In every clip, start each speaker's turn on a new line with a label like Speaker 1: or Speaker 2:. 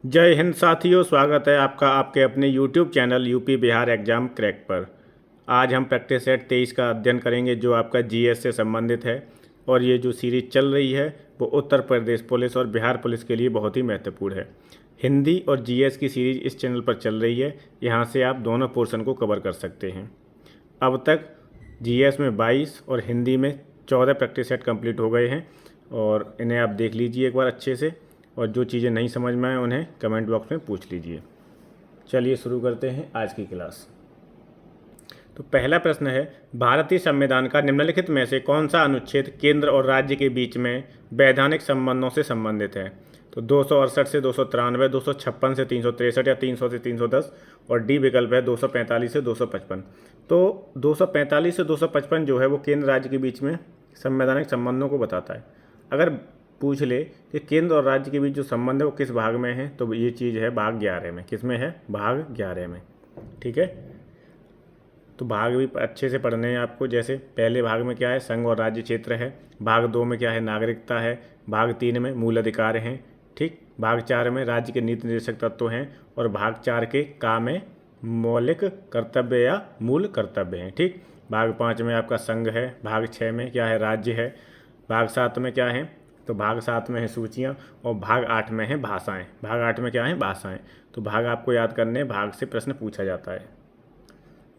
Speaker 1: जय हिंद साथियों, स्वागत है आपका आपके अपने YouTube channel UP Bihar exam crack पर। आज हम प्रैक्टिस सेट 23 का अध्ययन करेंगे जो आपका जीएस से संबंधित है। और ये जो सीरीज चल रही है वो उत्तर प्रदेश पुलिस और बिहार पुलिस के लिए बहुत ही महत्वपूर्ण है। हिंदी और जीएस की सीरीज इस चैनल पर चल रही है। यहाँ से आप दोनों पोर्शन को कवर कर सकते हैं। अब तक जीएस में 22 और हिंदी में 14 प्रैक्टिस सेट कंप्लीट हो गए हैं और इन्हें आप देख लीजिए एक बार अच्छे से। और जो चीज़ें नहीं समझ में आए उन्हें कमेंट बॉक्स में पूछ लीजिए। चलिए शुरू करते हैं आज की क्लास। तो पहला प्रश्न है, भारतीय संविधान का निम्नलिखित में से कौन सा अनुच्छेद केंद्र और राज्य के बीच में वैधानिक संबंधों से संबंधित है? तो 268 से 293, 256 से 363 या 300 से 310 और डी विकल्प है 245 से 255। तो 245 से 255 जो है वो केंद्र राज्य के बीच में संवैधानिक संबंधों को बताता है। अगर पूछ ले कि केंद्र और राज्य के बीच जो संबंध है वो किस भाग में है, तो ये चीज़ है भाग 11 में। किस में है? भाग 11 में। ठीक है, तो भाग भी अच्छे से पढ़ने हैं आपको। जैसे पहले भाग में क्या है? संघ और राज्य क्षेत्र है। भाग 2 में क्या है? नागरिकता है। भाग 3 में मूल अधिकार हैं। ठीक, भाग 4 में राज्य के नीति निर्देशक तत्व हैं और भाग 4 के का में मौलिक कर्तव्य या मूल कर्तव्य हैं। ठीक, भाग 5 में आपका संघ है। भाग 6 में क्या है? राज्य है। भाग 7 में क्या है? तो भाग 7 में है सूचियाँ और भाग 8 में है भाषाएं। भाग 8 में क्या है? भाषाएं। तो भाग आपको याद करने, भाग से प्रश्न पूछा जाता है।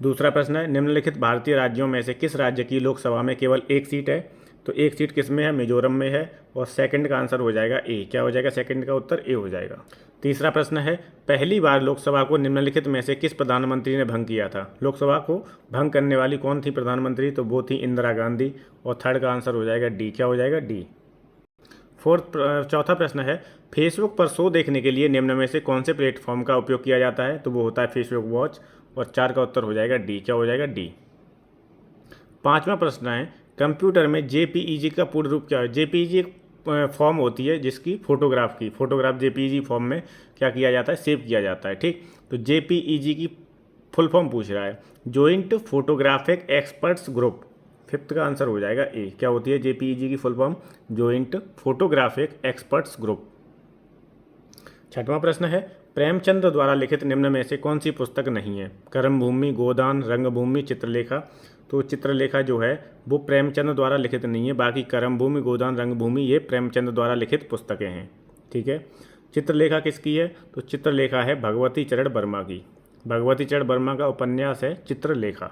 Speaker 1: दूसरा प्रश्न है, निम्नलिखित भारतीय राज्यों में से किस राज्य की लोकसभा में केवल एक सीट है? तो एक सीट किस में है? मिजोरम में है। और सेकंड का आंसर हो जाएगा ए। क्या हो जाएगा? सेकंड का उत्तर ए हो जाएगा। तीसरा प्रश्न है, पहली बार लोकसभा को निम्नलिखित में से किस प्रधानमंत्री ने भंग किया था? लोकसभा को भंग करने वाली कौन थी प्रधानमंत्री? तो वो थी इंदिरा गांधी। और थर्ड का आंसर हो जाएगा डी। क्या हो जाएगा? डी। चौथा प्रश्न है, फेसबुक पर शो देखने के लिए निम्न में से कौन से प्लेटफॉर्म का उपयोग किया जाता है? तो वो होता है फेसबुक वॉच। और 4 का उत्तर हो जाएगा डी। क्या हो जाएगा? डी। पांचवा प्रश्न है, कंप्यूटर में जेपीईजी का पूर्ण रूप क्या है? जेपीईजी एक फॉर्म होती है जिसकी फोटोग्राफ जेपीईजी फॉर्म में क्या किया जाता है? सेव किया जाता है। ठीक, तो जेपीईजी की फुल फॉर्म पूछ रहा है, joint photographic experts group. Fifth का आंसर हो जाएगा ए। क्या होती है जेपीईजी की full form? Joint photographic experts group. छठवां प्रश्न है, प्रेमचंद द्वारा लिखित निम्न में से कौन सी पुस्तक नहीं है? कर्मभूमि, गोदान, रंगभूमि, चित्रलेखा। तो चित्रलेखा जो है वो प्रेमचंद द्वारा लिखित नहीं है। बाकी कर्मभूमि, गोदान, रंगभूमि ये प्रेमचंद द्वारा लिखित पुस्तकें हैं। ठीक है, चित्रलेखा किसकी है? तो चित्रलेखा है भगवती चरण वर्मा की। भगवती चरण वर्मा का उपन्यास है चित्रलेखा।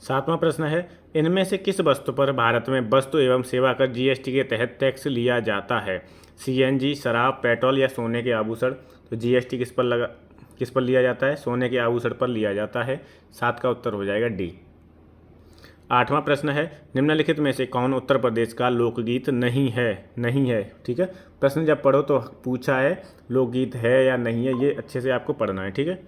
Speaker 1: सातवां प्रश्न है, इनमें से किस वस्तु पर भारत में वस्तु एवं सेवा कर जीएसटी के तहत टैक्स लिया जाता है? सीएनजी, शराब, पेट्रोल या सोने के आभूषण। तो जीएसटी किस पर लिया जाता है? सोने के आभूषण पर लिया जाता है। 7 का उत्तर हो जाएगा डी। आठवां प्रश्न है, निम्नलिखित में से कौन उत्तर प्रदेश का लोकगीत नहीं है? ठीक है, प्रश्न जब पढ़ो तो पूछा है लोकगीत है या नहीं है, ये अच्छे से आपको पढ़ना है। ठीक है,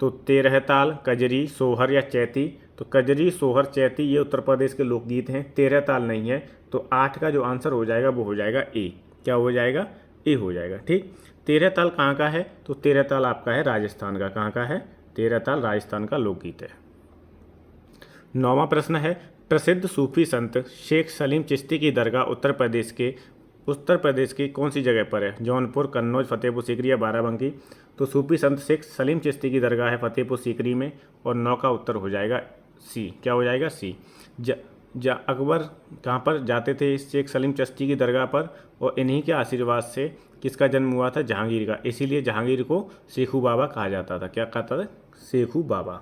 Speaker 1: तो 13 ताल, कजरी, सोहर या चैती। तो कजरी, सोहर, चैती ये उत्तर प्रदेश के लोकगीत हैं। 13 ताल नहीं है। तो 8 का जो आंसर हो जाएगा वो हो जाएगा ए। क्या हो जाएगा? ए हो जाएगा। ठीक, 13 ताल कहाँ का है? तो 13 ताल आपका है राजस्थान का। कहाँ का है? 13 ताल राजस्थान का लोकगीत है। 9वां प्रश्न है, प्रसिद्ध सूफी संत शेख सलीम चिश्ती की दरगाह उत्तर प्रदेश की कौन सी जगह पर है? जौनपुर, कन्नौज, फतेहपुर सीकरी या बाराबंकी। तो सूफी संत शेख सलीम चिश्ती की दरगाह है फतेहपुर सीकरी में। और 9 का उत्तर हो जाएगा सी। क्या हो जाएगा? सी। अकबर कहाँ पर जाते थे? शेख सलीम चिश्ती की दरगाह पर। और इन्हीं के आशीर्वाद से किसका जन्म हुआ था? जहांगीर का। इसीलिए जहांगीर को शेखू बाबा कहा जाता था। क्या कहता था? शेखू बाबा।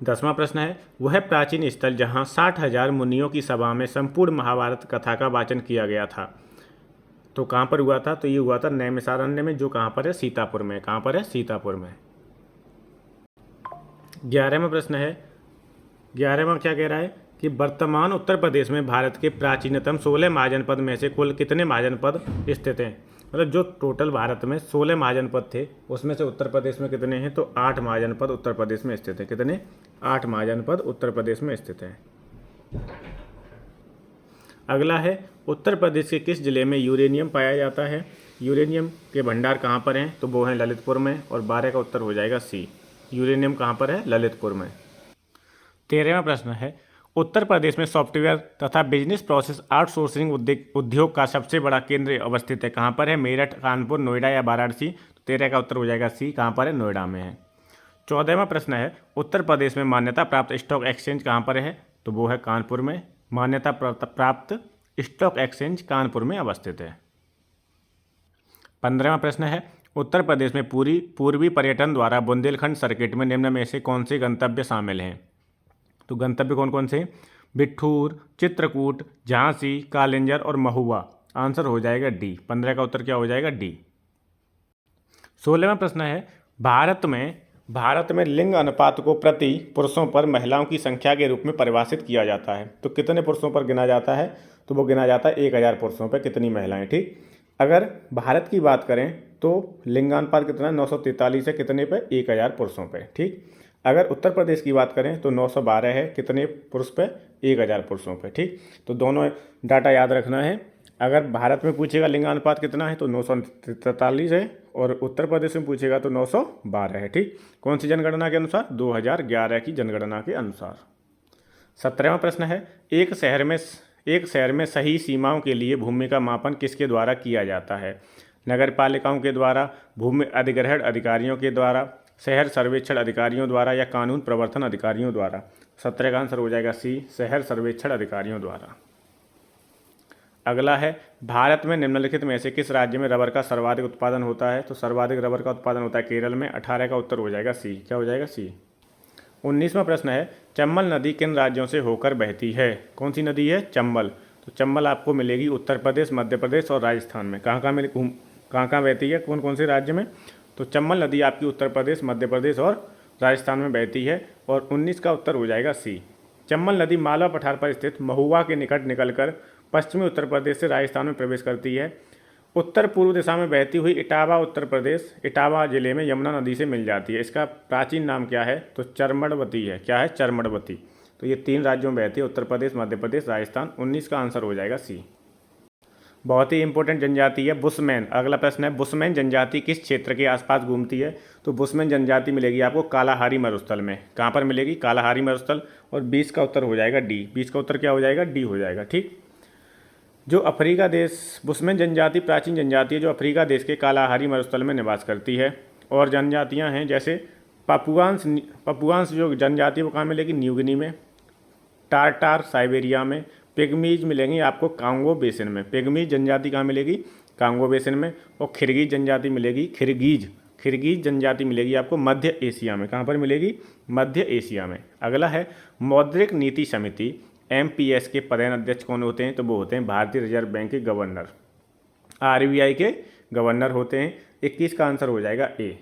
Speaker 1: 10वां प्रश्न है, वह प्राचीन स्थल जहाँ 60,000 मुनियों की सभा में संपूर्ण महाभारत कथा का वाचन किया गया था, तो कहाँ पर हुआ था? तो ये हुआ था नैमिषारण्य में, जो कहाँ पर है? सीतापुर में। कहाँ पर है? सीतापुर में। 11वां प्रश्न है, 11वां क्या कह रहा है कि वर्तमान उत्तर प्रदेश में भारत के प्राचीनतम 16 महाजनपद में से कुल कितने महाजनपद स्थित हैं? मतलब जो टोटल भारत में 16 महाजनपद थे उसमें से उत्तर प्रदेश में कितने हैं? तो 8 महाजनपद उत्तर प्रदेश में स्थित हैं। कितने? 8 महाजनपद उत्तर प्रदेश में स्थित हैं। अगला है, उत्तर प्रदेश के किस जिले में यूरेनियम पाया जाता है? यूरेनियम के भंडार कहाँ पर हैं? तो वो हैं ललितपुर में। और 12 का उत्तर हो जाएगा सी। यूरेनियम कहाँ पर है? ललितपुर में। 13वां प्रश्न है, उत्तर प्रदेश में सॉफ्टवेयर तथा बिजनेस प्रोसेस आउटसोर्सिंग उद्योग का सबसे बड़ा केंद्र अवस्थित है। कहाँ पर है? मेरठ, कानपुर, नोएडा या वाराणसी? तो 13 का उत्तर हो जाएगा सी। कहाँ पर है? नोएडा में है। 14वां प्रश्न है, उत्तर प्रदेश में मान्यता प्राप्त स्टॉक एक्सचेंज कहाँ पर है? तो वो है कानपुर में। मान्यता प्राप्त स्टॉक एक्सचेंज कानपुर में अवस्थित है। 15वां प्रश्न है, उत्तर प्रदेश में पूर्वी पर्यटन द्वारा बुंदेलखंड सर्किट में निम्न में से कौन से गंतव्य शामिल हैं? तो गंतव्य कौन कौन से? बिठूर, चित्रकूट, झांसी, कालिंजर और महुआ। आंसर हो जाएगा डी। 15 का उत्तर क्या हो जाएगा? डी। 16वां प्रश्न है, भारत में लिंग अनुपात को प्रति पुरुषों पर महिलाओं की संख्या के रूप में परिभाषित किया जाता है। तो कितने पुरुषों पर गिना जाता है? तो वो गिना जाता है 1000 पुरुषों पर कितनी महिलाएं। ठीक, अगर भारत की बात करें तो लिंगानुपात कितना? 943 है कितने पे? 1000 पुरुषों पे। ठीक, अगर उत्तर प्रदेश की बात करें तो 912 है कितने पुरुष पे? 1000 पुरुषों पे। ठीक, तो दोनों डाटा याद रखना है। अगर भारत में पूछेगा लिंगानुपात कितना है तो 943 है, और उत्तर प्रदेश में पूछेगा तो 912 है। ठीक, कौन सी जनगणना के अनुसार? 2011 की जनगणना के अनुसार। 17वां प्रश्न है, एक शहर में सही सीमाओं के लिए भूमि का मापन किसके द्वारा किया जाता है? नगर पालिकाओं के द्वारा, भूमि अधिग्रहण अधिकारियों के द्वारा, शहर सर्वेक्षण अधिकारियों द्वारा या कानून प्रवर्तन अधिकारियों द्वारा? 17 का आंसर हो जाएगा सी, शहर सर्वेक्षण अधिकारियों द्वारा। अगला है, भारत में निम्नलिखित में से किस राज्य में रबर का सर्वाधिक उत्पादन होता है? तो सर्वाधिक रबर का उत्पादन होता है केरल में। 18 का उत्तर हो जाएगा सी। क्या हो जाएगा? सी। 19वां प्रश्न है, चंबल नदी किन राज्यों से होकर बहती है? कौन सी नदी है? चंबल। तो चंबल आपको मिलेगी उत्तर प्रदेश, मध्य प्रदेश और राजस्थान में। कहाँ कहाँ बहती है? कौन कौन से राज्य में? तो चंबल नदी आपकी उत्तर प्रदेश, मध्य प्रदेश और राजस्थान में बहती है। और 19 का उत्तर हो जाएगा सी। चंबल नदी मालवा पठार पर स्थित महुआ के निकट निकलकर पश्चिमी उत्तर प्रदेश से राजस्थान में प्रवेश करती है। उत्तर पूर्व दिशा में बहती हुई इटावा उत्तर प्रदेश, इटावा जिले में यमुना नदी से मिल जाती है। इसका प्राचीन नाम क्या है? तो चरमड़वती है। क्या है? चरमड़वती। तो ये 3 राज्यों में बहती है, उत्तर प्रदेश, मध्य प्रदेश, राजस्थान। 19 का आंसर हो जाएगा सी। बहुत ही इंपॉर्टेंट जनजाति है बुशमैन। अगला प्रश्न है, बुशमैन जनजाति किस क्षेत्र के आसपास घूमती है? तो बुशमैन जनजाति मिलेगी आपको कालाहारी मरुस्थल में। कहाँ पर मिलेगी? कालाहारी मरुस्थल। और 20 का उत्तर हो जाएगा डी। 20 का उत्तर क्या हो जाएगा? डी हो जाएगा। ठीक, जो अफ्रीका देश, बुशमैन जनजाति प्राचीन जनजाति है जो अफ्रीका देश के कालाहारी मरुस्थल में निवास करती है। और जनजातियां हैं जैसे पपुआंस जो जनजाति वो कहाँ मिलेगी? न्यू गिनी में। टार्टार साइबेरिया में। पिग्मीज मिलेंगी आपको कांगो बेसिन में। पिग्मीज जनजाति कहाँ मिलेगी? कांगो बेसिन में। और खिरगीज जनजाति मिलेगी, खिरगीज जनजाति मिलेगी आपको मध्य एशिया में। कहाँ पर मिलेगी? मध्य एशिया में। अगला है, मौद्रिक नीति समिति MPS के पदेन अध्यक्ष कौन होते हैं? तो वो होते हैं भारतीय रिजर्व बैंक के गवर्नर, RBI के गवर्नर होते हैं। 21 का आंसर हो जाएगा ए।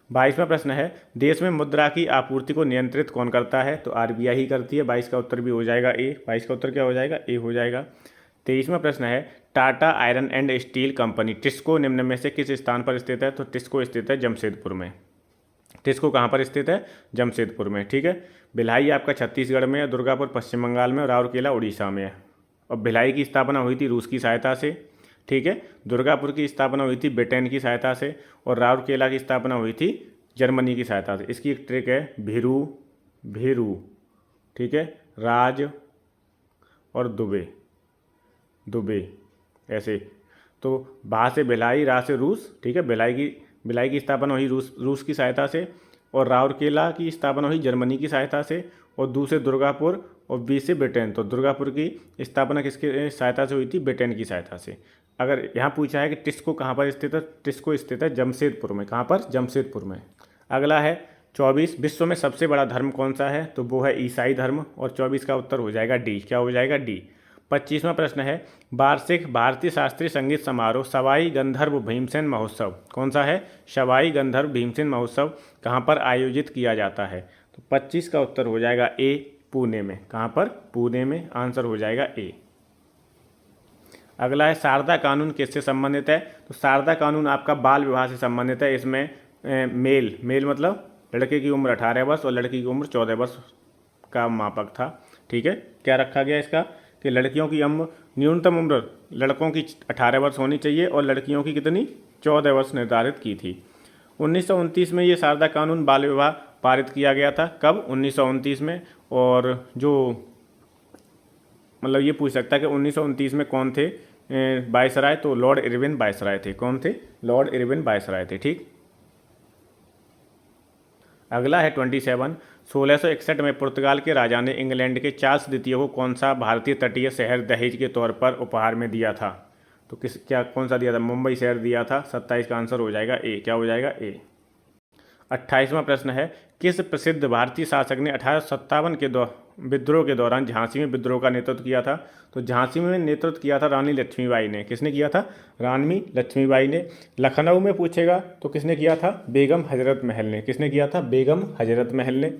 Speaker 1: 22वां प्रश्न है, देश में मुद्रा की आपूर्ति को नियंत्रित कौन करता है? तो RBI ही करती है। 22 का उत्तर भी हो जाएगा ए। 22 का उत्तर क्या हो जाएगा? ए हो जाएगा। 23वां प्रश्न है, Tata iron and steel company TISCO निम्न में से किस स्थान पर स्थित है? तो टिस्को स्थित है जमशेदपुर में। टिस्को कहाँ पर स्थित है? जमशेदपुर में। ठीक है, भिलाई आपका छत्तीसगढ़ में है, दुर्गापुर पश्चिम बंगाल में और राउरकेला उड़ीसा में है। और भिलाई की स्थापना हुई थी रूस की सहायता से। ठीक है, दुर्गापुर की स्थापना हुई थी ब्रिटेन की सहायता से, और राउरकेला की स्थापना हुई थी जर्मनी की सहायता से। इसकी एक ट्रिक है भीरू। ठीक है, राज और दुबे ऐसे। तो भा से भिलाई, रा से रूस। ठीक है, भिलाई की स्थापना हुई रूस की सहायता से, और राउरकेला की स्थापना हुई जर्मनी की सहायता से, और दूसरे दुर्गापुर, और बी से ब्रिटेन। तो दुर्गापुर की स्थापना किसकी सहायता से हुई थी? ब्रिटेन की सहायता से। अगर यहाँ पूछा है कि टिस्को कहाँ पर स्थित है? टिस्को स्थित है जमशेदपुर में। कहाँ पर? जमशेदपुर में। अगला है 24, विश्व में सबसे बड़ा धर्म कौन सा है? तो वो है ईसाई धर्म। और 24 का उत्तर हो जाएगा डी। क्या हो जाएगा? डी। 25वां प्रश्न है, वार्षिक भारतीय शास्त्रीय संगीत समारोह सवाई गंधर्व भीमसेन महोत्सव कौन सा है? सवाई गंधर्व भीमसेन महोत्सव कहाँ पर आयोजित किया जाता है? तो 25 का उत्तर हो जाएगा ए, पुणे में। कहाँ पर? पुणे में। आंसर हो जाएगा ए। अगला है, शारदा कानून किससे संबंधित है? तो शारदा कानून आपका बाल विवाह से संबंधित है। इसमें मेल मतलब लड़के की उम्र 18 वर्ष और लड़की की उम्र 14 वर्ष का मापक था। ठीक है, क्या रखा गया इसका कि लड़कियों की न्यूनतम उम्र लड़कों की 18 वर्ष होनी चाहिए और लड़कियों की कितनी? 14 वर्ष निर्धारित की थी। 1929 में ये शारदा कानून बाल विवाह पारित किया गया था। कब? 1929 में। और जो मतलब ये पूछ सकता है कि 1929 में कौन थे वायसराय, तो लॉर्ड इरविन वायसराय थे। कौन थे? लॉर्ड इरविन वायसराय थे। ठीक। अगला है 27। 1661 में पुर्तगाल के राजा ने इंग्लैंड के चार्ल्स द्वितीय को कौन सा भारतीय तटीय शहर दहेज के तौर पर उपहार में दिया था? तो कौन सा दिया था? मुंबई शहर दिया था। 27 का आंसर हो जाएगा ए। क्या हो जाएगा? ए। 28वां प्रश्न है, किस प्रसिद्ध भारतीय शासक ने 1857 के विद्रोह के दौरान झांसी में विद्रोह का नेतृत्व किया था? तो झांसी में नेतृत्व किया था रानी लक्ष्मीबाई ने। किसने किया था? रानी लक्ष्मीबाई ने। लखनऊ में पूछेगा तो किसने किया था? बेगम हजरत महल ने। किसने किया था? बेगम हजरत महल ने।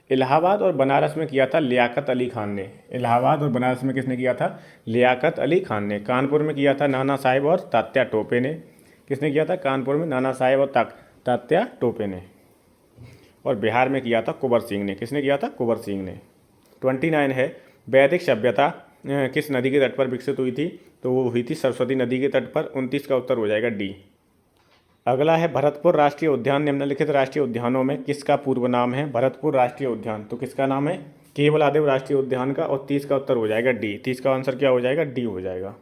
Speaker 1: इलाहाबाद और बनारस में किया था लियाकत अली खान ने। इलाहाबाद और बनारस में किसने किया था? लियाकत अली खान ने। कानपुर में किया था नाना साहेब और तात्या टोपे ने। किसने किया था? कानपुर में नाना साहेब और तात्या टोपे ने। और बिहार में किया था कुंवर सिंह ने। किसने किया था? कुंवर सिंह ने। 29 है, वैदिक सभ्यता किस नदी के तट पर विकसित हुई थी? तो वो हुई थी सरस्वती नदी के तट पर। 29 का उत्तर हो जाएगा डी। अगला है, भरतपुर राष्ट्रीय उद्यान निम्नलिखित राष्ट्रीय उद्यानों में किसका पूर्व नाम है? भरतपुर राष्ट्रीय उद्यान, तो किसका नाम है? केवलादेव राष्ट्रीय उद्यान का। और 30 का उत्तर हो जाएगा डी। 30 का आंसर क्या हो जाएगा? डी हो जाएगा।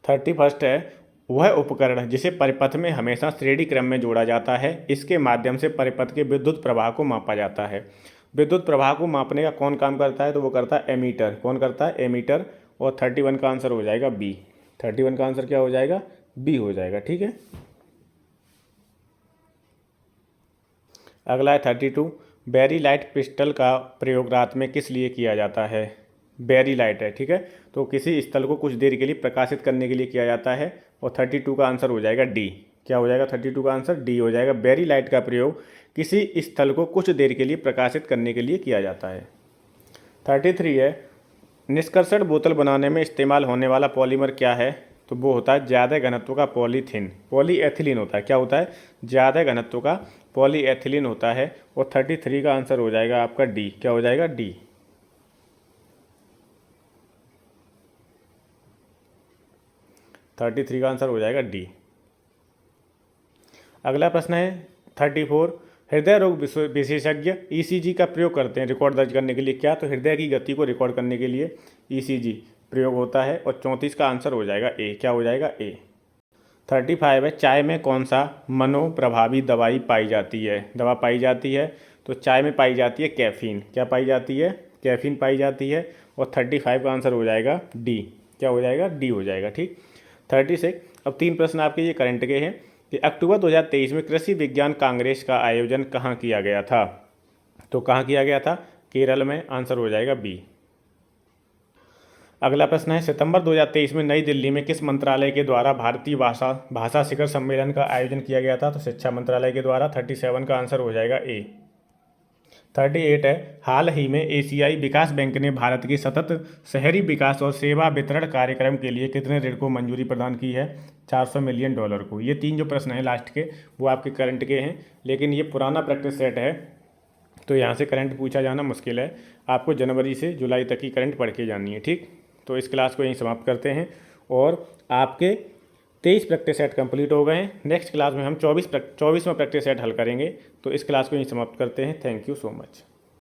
Speaker 1: 31 है, वह उपकरण जिसे परिपथ में हमेशा श्रेणी क्रम में जोड़ा जाता है, इसके माध्यम से परिपथ के विद्युत प्रवाह को मापा जाता है। विद्युत प्रवाह को मापने का कौन काम करता है? तो वो करता है एमीटर। कौन करता है? एमीटर। और 31 का आंसर हो जाएगा बी। 31 का आंसर क्या हो जाएगा? बी हो जाएगा। ठीक है। अगला है 32। बेरी लाइट क्रिस्टल का प्रयोग रात में किस लिए किया जाता है? बेरी लाइट है। ठीक है। तो किसी स्थल को कुछ देर के लिए प्रकाशित करने के लिए किया जाता है। और 32 का आंसर हो जाएगा डी। क्या हो जाएगा? 32 का आंसर डी हो जाएगा। बेरी लाइट का प्रयोग किसी स्थल को कुछ देर के लिए प्रकाशित करने के लिए किया जाता है। 33 है, निष्कर्षण बोतल बनाने में इस्तेमाल होने वाला पॉलीमर क्या है? तो वो होता है ज़्यादा घनत्व का पॉलीथीन, पॉलीएथिलीन होता है। क्या होता है? ज़्यादा घनत्व का पॉलीएथिलीन होता है। और 33 का आंसर हो जाएगा आपका डी। क्या हो जाएगा? डी। 33 का आंसर हो जाएगा डी। अगला प्रश्न है 34। हृदय रोग विशेषज्ञ ईसीजी का प्रयोग करते हैं रिकॉर्ड दर्ज करने के लिए क्या? तो हृदय की गति को रिकॉर्ड करने के लिए ईसीजी प्रयोग होता है। और 34 का आंसर हो जाएगा ए। क्या हो जाएगा? ए। 35 है, चाय में कौन सा मनोप्रभावी दवाई पाई जाती है? दवा पाई जाती है। तो चाय में पाई जाती है कैफीन। क्या पाई जाती है? कैफीन पाई जाती है। और 35 का आंसर हो जाएगा डी। क्या हो जाएगा? डी हो जाएगा। ठीक। 36। अब 3 प्रश्न आपके ये करंट के हैं कि अक्टूबर 2023 में कृषि विज्ञान कांग्रेस का आयोजन कहाँ किया गया था? तो कहाँ किया गया था? केरल में। आंसर हो जाएगा बी। अगला प्रश्न है, सितंबर 2023 में नई दिल्ली में किस मंत्रालय के द्वारा भारतीय भाषा शिखर सम्मेलन का आयोजन किया गया था? तो शिक्षा मंत्रालय के द्वारा। 37 का आंसर हो जाएगा ए। 38 है, हाल ही में एशियाई विकास बैंक ने भारत के सतत शहरी विकास और सेवा वितरण कार्यक्रम के लिए कितने ऋण को मंजूरी प्रदान की है? $400 मिलियन को। ये 3 जो प्रश्न हैं लास्ट के वो आपके करंट के हैं, लेकिन ये पुराना प्रैक्टिस सेट है तो यहाँ से करंट पूछा जाना मुश्किल है। आपको जनवरी से जुलाई तक की करंट पढ़ के जानी है। ठीक। तो इस क्लास को यहीं समाप्त करते हैं और आपके 23 प्रैक्टिस सेट कंप्लीट हो गए हैं। नेक्स्ट क्लास में हम 24वां प्रैक्टिस सेट हल करेंगे। तो इस क्लास को यहीं समाप्त करते हैं। Thank you so much.